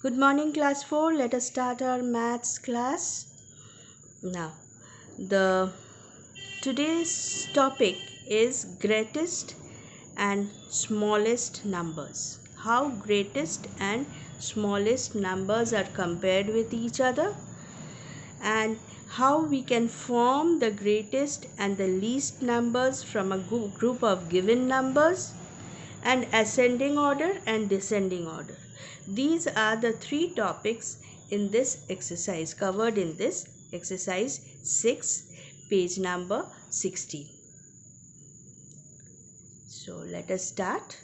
Good morning, class 4. Let us start our maths class. Now, the today's topic is greatest and smallest numbers. How greatest and smallest numbers are compared with each other, and how we can form the greatest and the least numbers from a group of given numbers, and ascending order and descending order. These are the three topics in this exercise, covered in this exercise 6, page number 16. So let us start.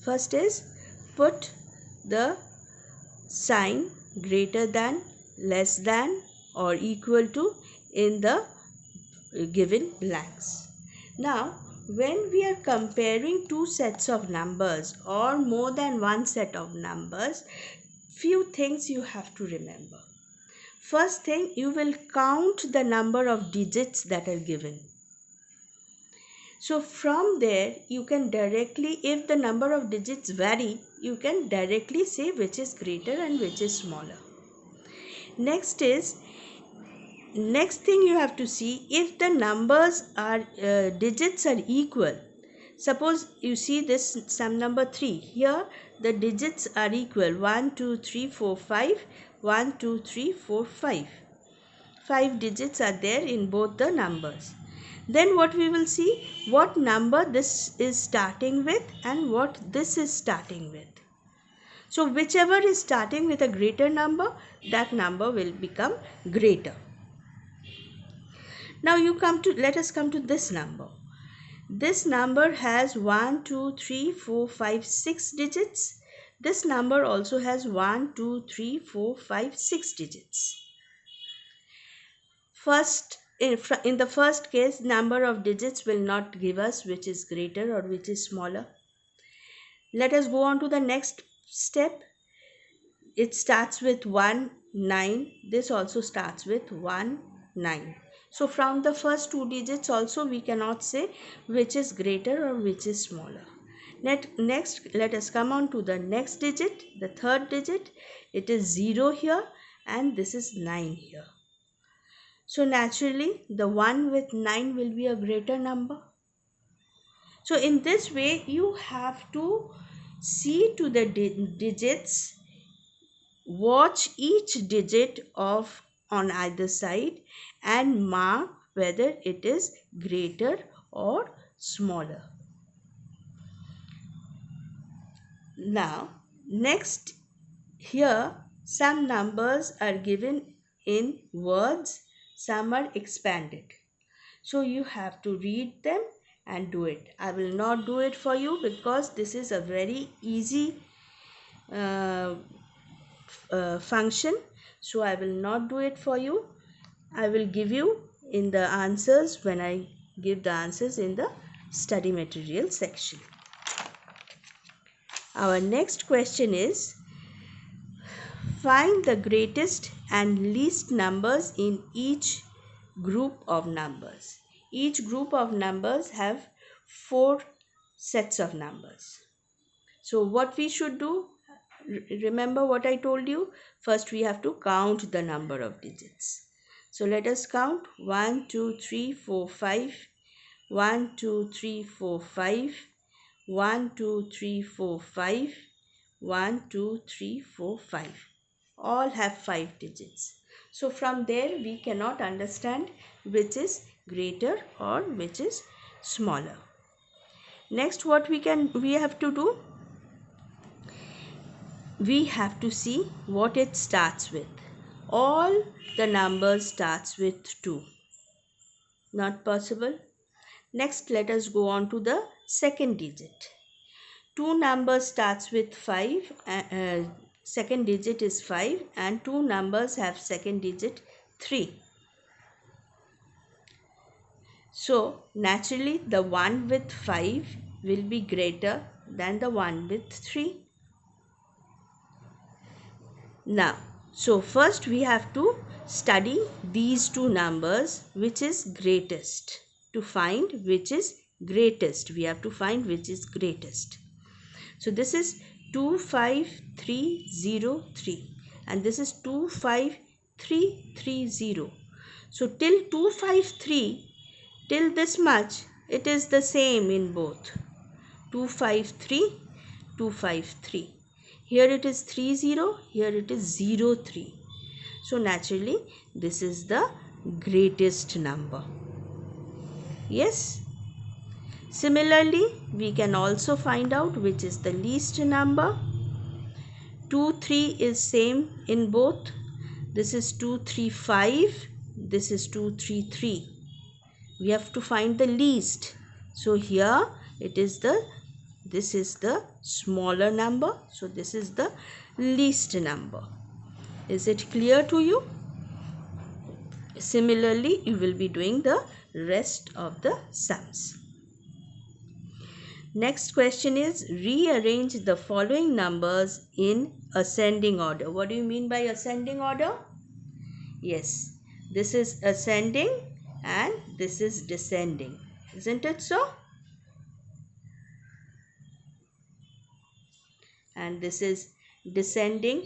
First is put the sign greater than, less than or equal to in the given blanks. Now, when we are comparing two sets of numbers or more than one set of numbers, few things you have to remember. First thing, you will count the number of digits that are given. So from there, you can directly, if the number of digits vary, you can directly say which is greater and which is smaller. Next thing you have to see, if the numbers are digits are equal. Suppose you see this sum number 3. Here the digits are equal: 1 2 3 4 5, 1 2 3 4 5. 5 digits are there in both the numbers. Then what we will see, what number this is starting with and what this is starting with. So whichever is starting with a greater number, that number will become greater. Now let us come to this number. This number has 1 2 3 4 5 6 digits. This number also has 1 2 3 4 5 6 digits. In the first case, number of digits will not give us which is greater or which is smaller. Let us go on to the next step. It starts with 1 9. This also starts with 1 9. So from the first two digits also we cannot say which is greater or which is smaller. Next, let us come on to the next digit, the third digit. It is 0 here and this is 9 here. So naturally, the one with 9 will be a greater number. So in this way, you have to see to the digits, watch each digit of on either side and mark whether it is greater or smaller. Now, next, here some numbers are given in words, some are expanded. So you have to read them and do it. I will not do it for you because this is a very easy function. So I will not do it for you. I will give you in the answers when I give the answers in the study material section. Our next question is, find the greatest and least numbers in each group of numbers. Each group of numbers have 4 sets of numbers. So what we should do, remember what I told you? First we have to count the number of digits. So let us count 1 2 3 4 5, 1 2 3 4 5, 1 2 3 4 5, 1 2 3 4 5. All have 5 digits. So from there we cannot understand which is greater or which is smaller. Next, what we have to do, we have to see what it starts with. All the numbers starts with 2. Not possible. Next, let us go on to the second digit. 2 numbers starts with 5. Second digit is 5 and 2 numbers have second digit 3. So naturally the one with 5 will be greater than the one with 3. Now, so first we have to study these two numbers, which is greatest. To find which is greatest, we have to find which is greatest. So this is 25303 and this is 25330. So till 253, till this much, it is the same in both. 253, 253. Here it is 30, here it is 03. So naturally, this is the greatest number. Yes. Similarly, we can also find out which is the least number. 2, 3 is same in both. This is 235, this is 233. We have to find the least. So here this is the smaller number. So this is the least number. Is it clear to you? Similarly, you will be doing the rest of the sums. Next question is rearrange the following numbers in ascending order. What do you mean by ascending order? Yes, this is ascending and this is descending. Isn't it so? And this is descending.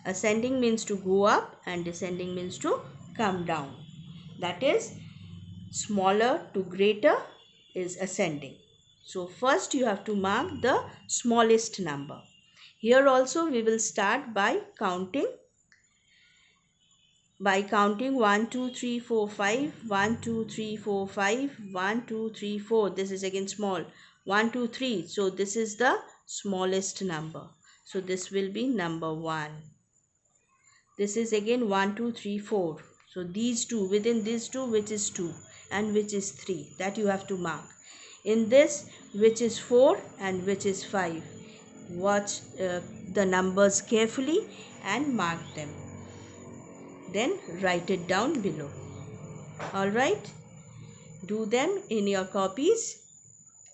Ascending means to go up and descending means to come down. That is, smaller to greater is ascending. So first you have to mark the smallest number. Here also we will start by counting. 1, 2, 3, 4, 5, 1, 2, 3, 4, 5, 1, 2, 3, 4. This is again small. 1, 2, 3. So this is the smallest number. So this will be number 1. This is again 1, 2, 3, 4. So these two, within these two, which is 2 and which is 3, that you have to mark. In this, which is 4 and which is 5. Watch the numbers carefully and mark them. Then write it down below. Alright? Do them in your copies.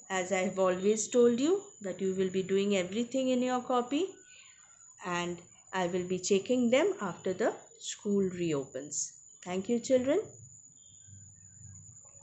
As I have always told you that you will be doing everything in your copy. And I will be checking them after the school reopens. Thank you, children.